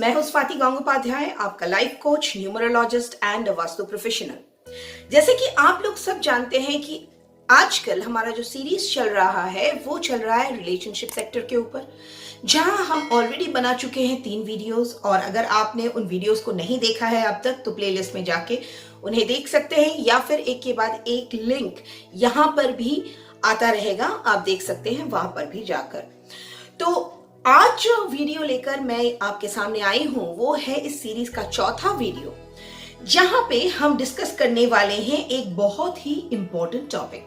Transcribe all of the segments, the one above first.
मैं हूं स्वाति गंगोपाध्याय, आपका life coach, numerologist and vastu professional. जैसे कि आप लोग सब जानते हैं कि आजकल हमारा जो सीरीज चल रहा है वो चल रहा है रिलेशनशिप सेक्टर के ऊपर, जहां हम ऑलरेडी बना चुके हैं 3 वीडियोस। और अगर आपने उन वीडियोस को नहीं देखा है अब तक तो प्लेलिस्ट में जाके उन्हें देख सकते हैं, या फिर एक के बाद एक लिंक यहां पर भी आता रहेगा, आप देख सकते हैं वहां पर भी जाकर। तो आज जो वीडियो लेकर मैं आपके सामने आई हूं वो है इस सीरीज का चौथा वीडियो, जहां पे हम डिस्कस करने वाले हैं एक बहुत ही इंपॉर्टेंट टॉपिक।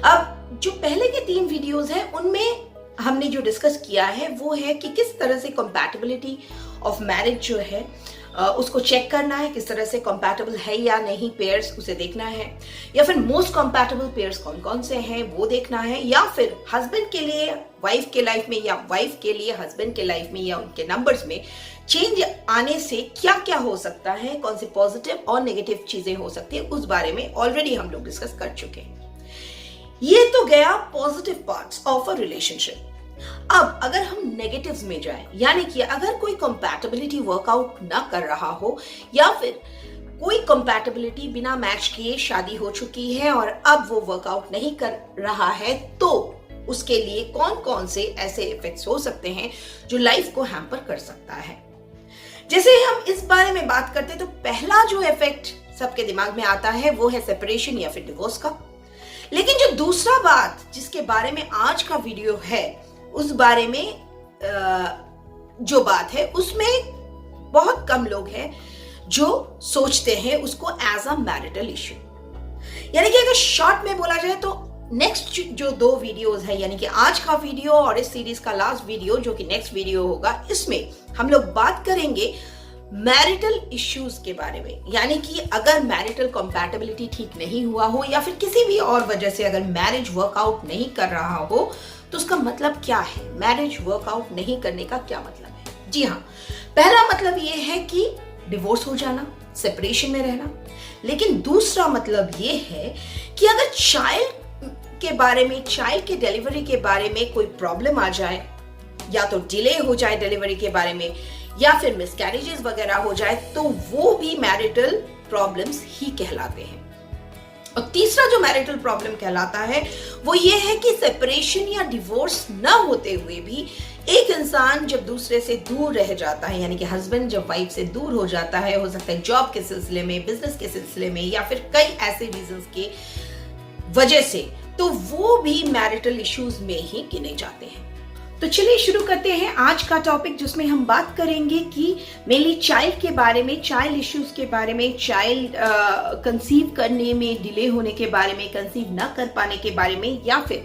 अब जो पहले के 3 वीडियोस हैं उनमें हमने जो डिस्कस किया है वो है कि किस तरह से कंपैटिबिलिटी ऑफ मैरिज जो है उसको चेक करना है, किस तरह से कंपैटिबल है या नहीं पेयर्स उसे देखना है, या फिर मोस्ट कंपैटिबल पेयर्स कौन कौन से हैं वो देखना है, या फिर हस्बैंड के लिए वाइफ के लाइफ में या वाइफ के लिए हस्बैंड के लाइफ में या उनके नंबर्स में चेंज आने से क्या क्या हो सकता है, कौन सी पॉजिटिव और नेगेटिव चीजें हो सकती है, उस बारे में ऑलरेडी हम लोग डिस्कस कर चुके हैं। ये तो गया positive parts of a relationship. अब अगर हम नेगेटिव्स में जाएं, यानी कि अगर कोई कंपैटिबिलिटी वर्कआउट ना कर रहा हो, या फिर कोई कंपैटिबिलिटी बिना मैच किए शादी हो चुकी है और अब वो वर्कआउट नहीं कर रहा है, तो उसके लिए कौन कौन से ऐसे इफेक्ट्स हो सकते हैं जो लाइफ को हैम्पर कर सकता है। जैसे हम इस बारे में बात करते हैं तो पहला जो इफेक्ट सबके दिमाग में आता है वो है सेपरेशन या फिर डिवोर्स का। लेकिन जो दूसरा बात जिसके बारे में आज का वीडियो है, उस बारे में जो बात है उसमें बहुत कम लोग हैं जो सोचते हैं उसको एज अ मैरिटल इश्यू। यानी कि अगर शॉर्ट में बोला जाए तो नेक्स्ट जो 2 वीडियोस है, यानी कि आज का वीडियो और इस सीरीज का लास्ट वीडियो जो कि नेक्स्ट वीडियो होगा, इसमें हम लोग बात करेंगे मैरिटल इश्यूज के बारे में। यानी कि अगर मैरिटल कंपैटिबिलिटी ठीक नहीं हुआ हो या फिर किसी भी और वजह से अगर मैरिज वर्कआउट नहीं कर रहा हो तो उसका मतलब क्या है, मैरिज वर्कआउट नहीं करने का क्या मतलब है। जी हाँ, पहला मतलब ये है कि डिवोर्स हो जाना, सेपरेशन में रहना। लेकिन दूसरा मतलब ये है कि अगर चाइल्ड के बारे में, चाइल्ड के डिलीवरी के बारे में कोई प्रॉब्लम आ जाए, या तो डिले हो जाए डिलीवरी के बारे में, या फिर मिसकैरेजेस वगैरह हो जाए, तो वो भी मैरिटल प्रॉब्लम्स ही कहलाते हैं। और तीसरा जो मैरिटल प्रॉब्लम कहलाता है वो ये है कि सेपरेशन या डिवोर्स न होते हुए भी एक इंसान जब दूसरे से दूर रह जाता है, यानी कि हस्बैंड जब वाइफ से दूर हो जाता है, हो सकता है जॉब के सिलसिले में, बिजनेस के सिलसिले में, या फिर कई ऐसे रीजंस के वजह से, तो वो भी मैरिटल इश्यूज में ही गिने जाते हैं। तो चलिए शुरू करते हैं आज का टॉपिक, जिसमें हम बात करेंगे कि मेनली चाइल्ड के बारे में, चाइल्ड इश्यूज के बारे में, चाइल्ड कंसीव करने में डिले होने के बारे में, कंसीव ना कर पाने के बारे में, या फिर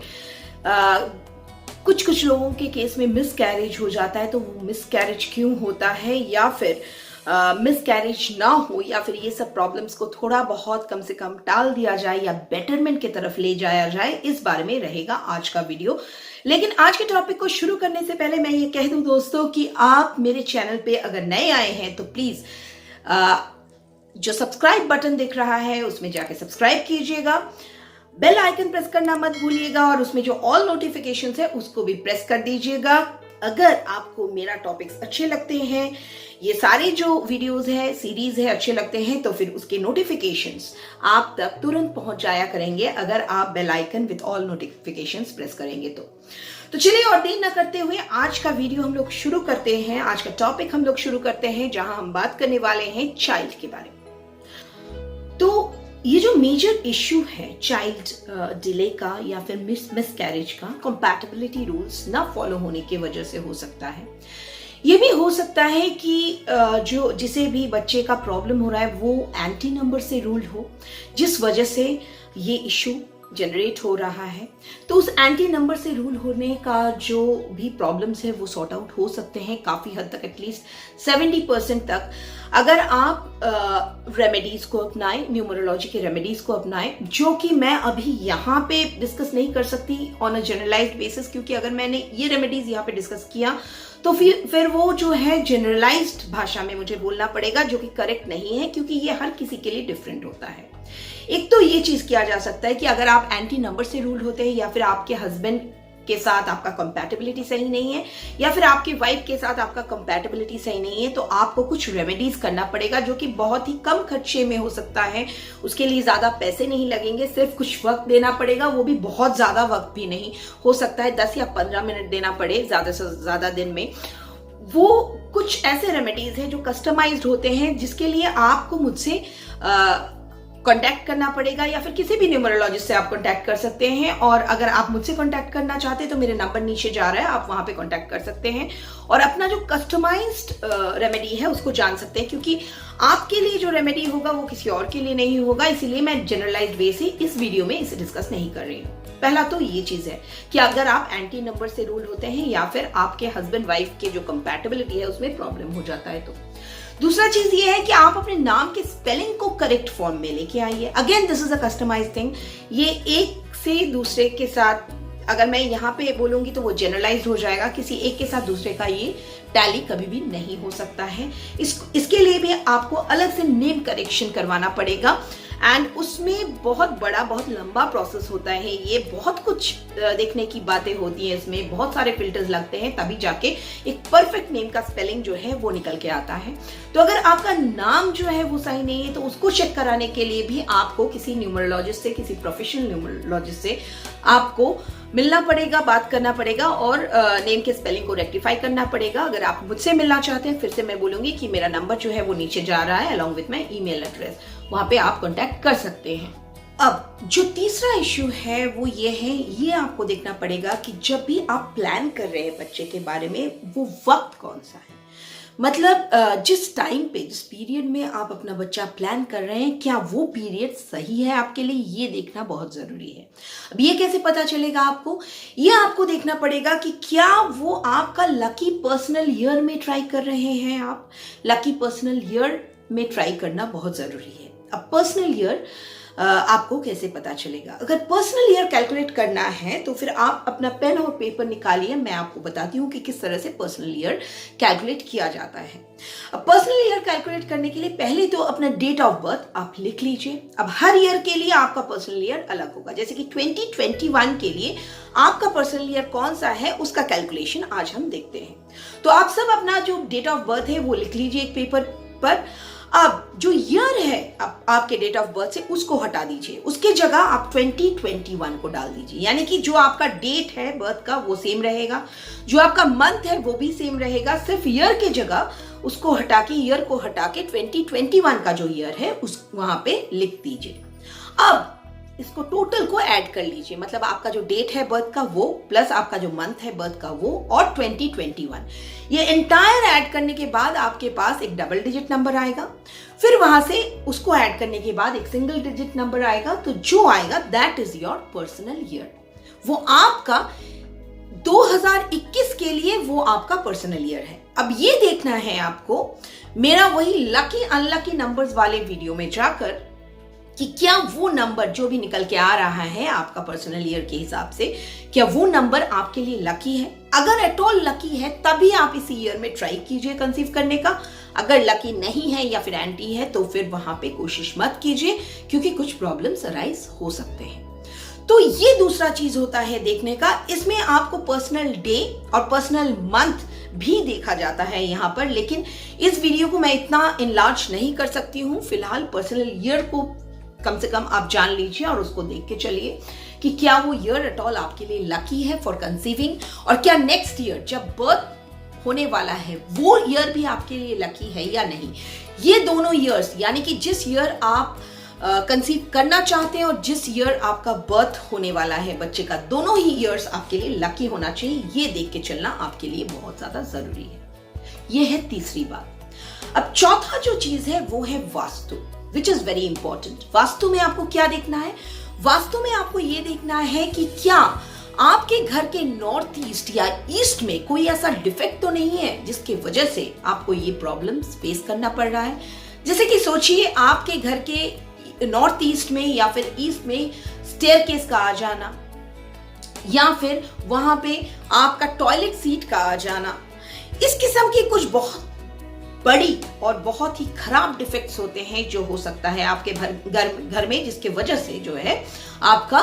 कुछ लोगों के केस में मिसकैरेज हो जाता है तो वो मिसकैरेज क्यों होता है, या फिर मिसकैरेज ना हो, या फिर ये सब प्रॉब्लम्स को थोड़ा बहुत कम से कम टाल दिया जाए या बेटरमेंट की तरफ ले जाया जाए, इस बारे में रहेगा आज का वीडियो। लेकिन आज के टॉपिक को शुरू करने से पहले मैं ये कह दूं दोस्तों कि आप मेरे चैनल पे अगर नए आए हैं तो प्लीज जो सब्सक्राइब बटन दिख रहा है उसमें जाके सब्सक्राइब कीजिएगा, बेल आइकन प्रेस करना मत भूलिएगा, और उसमें जो ऑल नोटिफिकेशंस है उसको भी प्रेस कर दीजिएगा। अगर आपको मेरा टॉपिक्स अच्छे लगते हैं, ये सारे जो वीडियोस है, सीरीज है, अच्छे लगते हैं, तो फिर उसके नोटिफिकेशंस आप तक तुरंत पहुंच जाया करेंगे अगर आप bell icon with all notifications press करेंगे तो चलिए और देर न करते हुए आज का वीडियो हम लोग शुरू करते हैं। आज का टॉपिक हम लोग शुरू करते हैं, जहां हम बात करने वाले हैं चाइल्ड के बारे में। तो ये जो मेजर इश्यू है चाइल्ड डिले का या फिर मिसकैरेज का, कंपैटिबिलिटी रूल्स ना फॉलो होने की वजह से हो सकता है। ये भी हो सकता है कि जो जिसे भी बच्चे का प्रॉब्लम हो रहा है वो एंटी नंबर से रूल्ड हो, जिस वजह से ये इश्यू जनरेट हो रहा है। तो उस एंटी नंबर से रूल होने का जो भी प्रॉब्लम्स है वो सॉर्ट आउट हो सकते हैं काफी हद तक, एटलीस्ट 70% तक, अगर आप रेमेडीज को अपनाएं, न्यूमरोलॉजी के रेमेडीज को अपनाएं, जो कि मैं अभी यहाँ पे डिस्कस नहीं कर सकती ऑन अ जनरलाइज्ड बेसिस, क्योंकि अगर मैंने ये रेमेडीज यहाँ पे डिस्कस किया तो फिर वो जो है जनरलाइज्ड भाषा में मुझे बोलना पड़ेगा, जो कि करेक्ट नहीं है, क्योंकि ये हर किसी के लिए डिफरेंट होता है। एक तो ये चीज किया जा सकता है कि अगर आप एंटी नंबर से रूल होते हैं या फिर आपके हस्बैंड के साथ आपका कंपैटिबिलिटी सही नहीं है या फिर आपकी वाइफ के साथ आपका कंपैटिबिलिटी सही नहीं है, तो आपको कुछ रेमेडीज करना पड़ेगा जो कि बहुत ही कम खर्चे में हो सकता है। उसके लिए ज्यादा पैसे नहीं लगेंगे, सिर्फ कुछ वक्त देना पड़ेगा, वो भी बहुत ज्यादा वक्त भी नहीं, हो सकता है 10 या 15 मिनट देना पड़े ज्यादा से ज्यादा दिन में। वो कुछ ऐसे रेमेडीज हैं जो कस्टमाइज्ड होते हैं, जिसके लिए आपको मुझसे कांटेक्ट करना पड़ेगा या फिर किसी भी न्यूमरोलॉजिस्ट से आप कांटेक्ट कर सकते हैं। और अगर आप मुझसे कांटेक्ट करना चाहते हैं तो मेरे नंबर नीचे जा रहा है, आप वहां पे कांटेक्ट कर सकते हैं और अपना जो कस्टमाइज्ड रेमेडी है उसको जान सकते हैं, क्योंकि आपके लिए जो रेमेडी होगा वो किसी और के लिए नहीं होगा। इसीलिए मैं जनरलाइज्ड वे से इस वीडियो में इसे डिस्कस नहीं कर रही हूँ। पहला तो ये चीज है कि अगर आप एंटी नंबर से रूल होते हैं या फिर आपके हस्बैंड वाइफ के जो कंपैटिबिलिटी है उसमें प्रॉब्लम हो जाता है तो। दूसरा चीज ये है कि आप अपने नाम के स्पेलिंग को करेक्ट फॉर्म में लेके आइए। Again this is a customized thing. ये एक से दूसरे के साथ, अगर मैं यहाँ पे बोलूंगी तो वो जनरलाइज हो जाएगा, किसी एक के साथ दूसरे का ये टैली कभी भी नहीं हो सकता है। इसके लिए भी आपको अलग से नेम करेक्शन करवाना पड़ेगा एंड उसमें बहुत बड़ा बहुत लंबा प्रोसेस होता है। ये बहुत कुछ देखने की बातें होती हैं, इसमें बहुत सारे फिल्टर्स लगते हैं, तभी जाके एक परफेक्ट नेम का स्पेलिंग जो है वो निकल के आता है। तो अगर आपका नाम जो है वो सही नहीं है तो उसको चेक कराने के लिए भी आपको किसी न्यूमरोलॉजिस्ट से, किसी प्रोफेशनल न्यूमरोलॉजिस्ट से आपको मिलना पड़ेगा, बात करना पड़ेगा और नेम के स्पेलिंग को रेक्टिफाई करना पड़ेगा। अगर आप मुझसे मिलना चाहते हैं, फिर से मैं बोलूंगी कि मेरा नंबर जो है वो नीचे जा रहा है along with my email address, वहां पे आप कांटेक्ट कर सकते हैं। अब जो तीसरा इश्यू है वो ये है, ये आपको देखना पड़ेगा कि जब भी आप प्लान कर रहे हैं बच्चे के बारे में, वो वक्त कौन सा है। मतलब जिस टाइम पे, जिस पीरियड में आप अपना बच्चा प्लान कर रहे हैं, क्या वो पीरियड सही है आपके लिए, ये देखना बहुत जरूरी है। अब ये कैसे पता चलेगा आपको, ये आपको देखना पड़ेगा कि क्या वो आपका लकी पर्सनल ईयर में ट्राई कर रहे हैं। आप लकी पर्सनल ईयर में ट्राई करना बहुत जरूरी है। अब पर्सनल ईयर आपको कैसे पता चलेगा, अगर पर्सनल ईयर कैलकुलेट करना है तो फिर आप अपना पेन और पेपर निकालिए, मैं आपको बताती हूँ कि किस तरह से पर्सनल ईयर कैलकुलेट किया जाता है। अब पर्सनल ईयर कैलकुलेट करने के लिए पहले तो अपना डेट ऑफ बर्थ आप लिख लीजिए। अब हर ईयर के लिए आपका पर्सनल ईयर अलग होगा, जैसे कि 2021 के लिए आपका पर्सनल ईयर कौन सा है उसका कैलकुलेशन आज हम देखते हैं। तो आप सब अपना जो डेट ऑफ बर्थ है वो लिख लीजिए एक पेपर पर। अब जो ईयर है आपके डेट ऑफ बर्थ से उसको हटा दीजिए, उसके जगह आप 2021 को डाल दीजिए। यानी कि जो आपका डेट है बर्थ का वो सेम रहेगा, जो आपका मंथ है वो भी सेम रहेगा, सिर्फ ईयर के जगह उसको हटा के, ईयर को हटा के 2021 का जो ईयर है उस वहां पे लिख दीजिए। अब इसको टोटल को ऐड कर लीजिए, मतलब आपका जो डेट है बर्थ का वो प्लस आपका जो मंथ है बर्थ का वो और 2021, ये एंटायर ऐड करने के बाद आपके पास एक डबल डिजिट नंबर आएगा। फिर वहां से उसको ऐड करने के बाद एक सिंगल डिजिट नंबर आएगा, तो जो आएगा that is your personal year. वो आपका 2021 के लिए वो आपका पर्सनल ईयर है। अब ये देखना है आपको मेरा वही लकी अनलकी नंबर्स वाले वीडियो में जाकर कि क्या वो नंबर जो भी निकल के आ रहा है आपका पर्सनल ईयर के हिसाब से, क्या वो नंबर आपके लिए लकी है। अगर एट ऑल लकी है तभी आप इस ईयर में ट्राई कीजिए कंसीव करने का। अगर लकी नहीं है या फिर एंटी है तो फिर वहां पे कोशिश मत कीजिए, क्योंकि कुछ प्रॉब्लम्स अराइज हो सकते हैं। तो ये दूसरा चीज होता है देखने का। इसमें आपको पर्सनल डे और पर्सनल मंथ भी देखा जाता है यहाँ पर, लेकिन इस वीडियो को मैं इतना इनलार्ज नहीं कर सकती हूँ। फिलहाल पर्सनल ईयर को कम से कम आप जान लीजिए और उसको देख के चलिए कि क्या वो ईयर एट ऑल आपके लिए लकी है फॉर कंसीविंग, और क्या नेक्स्ट ईयर जब बर्थ होने वाला है वो ईयर भी आपके लिए लकी है या नहीं। ये दोनों ईयर्स, यानी कि जिस ईयर आप कंसीव करना चाहते हैं और जिस ईयर आपका बर्थ होने वाला है बच्चे का, दोनों ही ईयर्स आपके लिए लकी होना चाहिए। ये देख के चलना आपके लिए बहुत ज्यादा जरूरी है। ये है तीसरी बात। अब चौथा जो चीज है वो है vastu, which is very important. Vastu में आपको क्या देखना है, वास्तु में आपको ये देखना है कि क्या आपके घर के नॉर्थ ईस्ट या ईस्ट में कोई ऐसा डिफेक्ट तो नहीं है जिसकी वजह से आपको ये प्रॉब्लम फेस करना पड़ रहा है। जैसे कि सोचिए आपके घर के नॉर्थ ईस्ट में या फिर ईस्ट में स्टेयरकेस का आ जाना, या फिर वहां पे आपका टॉयलेट सीट का आ जाना, इस किस्म की कुछ बहुत बड़ी और बहुत ही खराब डिफेक्ट्स होते हैं जो हो सकता है आपके घर में, जिसके वजह से जो है आपका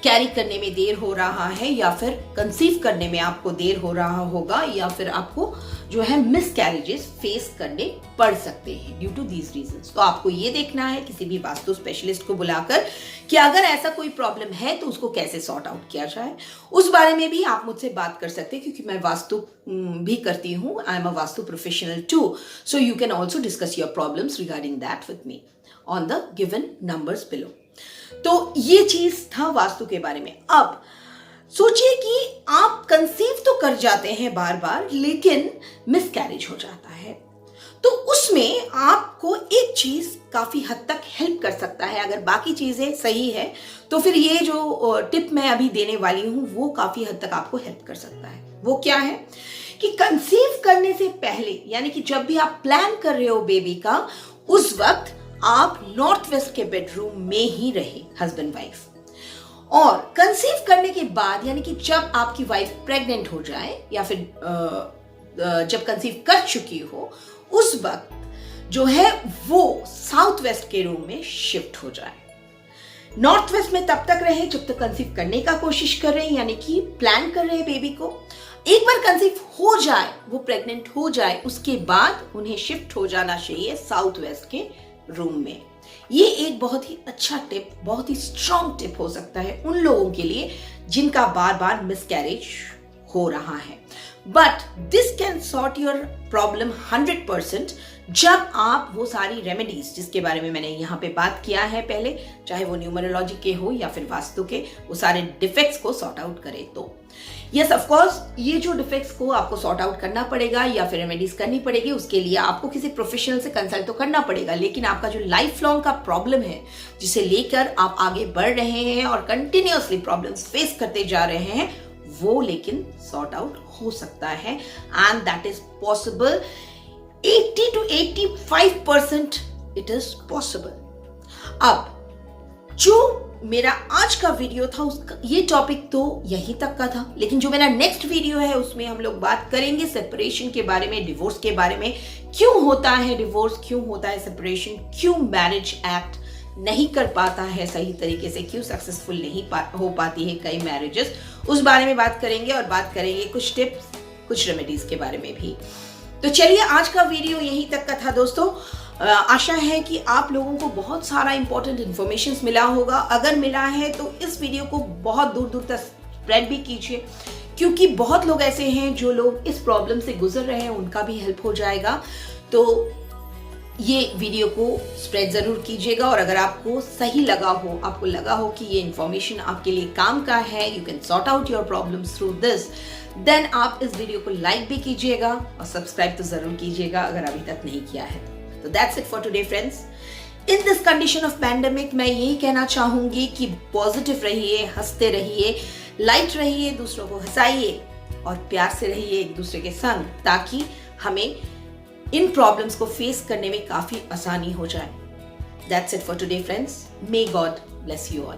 कैरी करने में देर हो रहा है, या फिर कंसीव करने में आपको देर हो रहा होगा, या फिर आपको जो है मिसकैरेजेस फेस करने पड़ सकते हैं ड्यू टू दीज रीजंस। तो आपको ये देखना है किसी भी वास्तु स्पेशलिस्ट को बुलाकर कि अगर ऐसा कोई प्रॉब्लम है तो उसको कैसे सॉर्ट आउट किया जाए। उस बारे में भी आप मुझसे बात कर सकते हैं, क्योंकि मैं वास्तु भी करती हूँ। I am a vastu professional too, so you can also discuss your problems regarding that with me on the given numbers below. तो ये चीज था वास्तु के बारे में। अब सोचिए कि आप कंसीव तो कर जाते हैं बार बार, लेकिन मिसकैरेज हो जाता है, तो उसमें आपको एक चीज काफी हद तक हेल्प कर सकता है। अगर बाकी चीजें सही है तो फिर ये जो टिप मैं अभी देने वाली हूं वो काफी हद तक आपको हेल्प कर सकता है। वो क्या है कि कंसीव करने से पहले, यानी कि जब भी आप प्लान कर रहे हो बेबी का, उस वक्त आप नॉर्थ वेस्ट के बेडरूम में ही रहे हस्बैंड वाइफ। और कंसीव करने के बाद, यानी कि जब आपकी वाइफ प्रेग्नेंट हो जाए या फिर जब कंसीव कर चुकी हो, उस वक्त जो है वो साउथ वेस्ट के रूम में शिफ्ट हो जाए। नॉर्थ वेस्ट में तब तक रहे जब तक कंसीव करने का कोशिश कर रहे हैं, यानी कि प्लान कर रहे हैं बेबी को। एक बार कंसीव हो जाए, वो प्रेग्नेंट हो जाए, उसके बाद उन्हें शिफ्ट हो जाना चाहिए साउथ वेस्ट के रूम में। ये एक बहुत ही अच्छा टिप, बहुत ही स्ट्रॉन्ग टिप हो सकता है उन लोगों के लिए जिनका बार बार मिसकैरेज हो रहा है। But this can sort your problem 100% जब आप वो सारी रेमेडीज जिसके बारे में मैंने यहाँ पे बात किया है पहले, चाहे वो न्यूमरोलॉजी के हो या फिर वास्तु के, वो सारे डिफेक्ट्स को सॉर्ट आउट करें। तो यस, ऑफ कोर्स ये जो डिफेक्ट्स को आपको सॉर्ट आउट करना पड़ेगा या फिर रेमेडीज करनी पड़ेगी, उसके लिए आपको किसी प्रोफेशनल से कंसल्ट तो करना पड़ेगा। लेकिन आपका जो लाइफ लॉन्ग का प्रॉब्लम है, जिसे लेकर आप आगे बढ़ रहे हैं और कंटिन्यूअसली प्रॉब्लम्स फेस करते जा रहे हैं, वो लेकिन सॉर्ट आउट हो सकता है, and that is possible. 80 to 85% it is possible. अब जो मेरा आज का वीडियो था, उसका ये टॉपिक तो यहीं तक का था, लेकिन जो मेरा नेक्स्ट वीडियो है उसमें हम लोग बात करेंगे सेपरेशन के बारे में, डिवोर्स के बारे में। क्यों होता है डिवोर्स, क्यों होता है सेपरेशन, क्यों मैरिज एक्ट नहीं कर पाता है सही तरीके से, क्यों सक्सेसफुल नहीं हो पाती है कई मैरिजेस, उस बारे में बात करेंगे। और बात करेंगे कुछ टिप्स, कुछ रेमेडीज के बारे में भी। तो चलिए, आज का वीडियो यहीं तक का था दोस्तों। आशा है कि आप लोगों को बहुत सारा इंपॉर्टेंट इन्फॉर्मेशन मिला होगा। अगर मिला है तो इस वीडियो को बहुत दूर दूर तक स्प्रेड भी कीजिए, क्योंकि बहुत लोग ऐसे हैं जो लोग इस प्रॉब्लम से गुजर रहे हैं, उनका भी हेल्प हो जाएगा। तो ये वीडियो को स्प्रेड जरूर कीजिएगा। और अगर आपको सही लगा हो, आपको लगा हो कि ये इन्फॉर्मेशन आपके लिए काम का है, you can sort out your problems through this, then आप इस वीडियो को लाइक भी कीजिएगा और सब्सक्राइब तो जरूर कीजिएगा अगर अभी तक नहीं किया है। तो that's it for today friends. In this condition of pandemic मैं यही कहना चाहूंगी कि पॉजिटिव रहिए, हंसते रहिए, लाइट रहिए, दूसरों को हंसाइए और प्यार से रहिए एक दूसरे के संग, ताकि हमें इन प्रॉब्लम्स को फेस करने में काफी आसानी हो जाए। That's it for today friends. May God bless you all.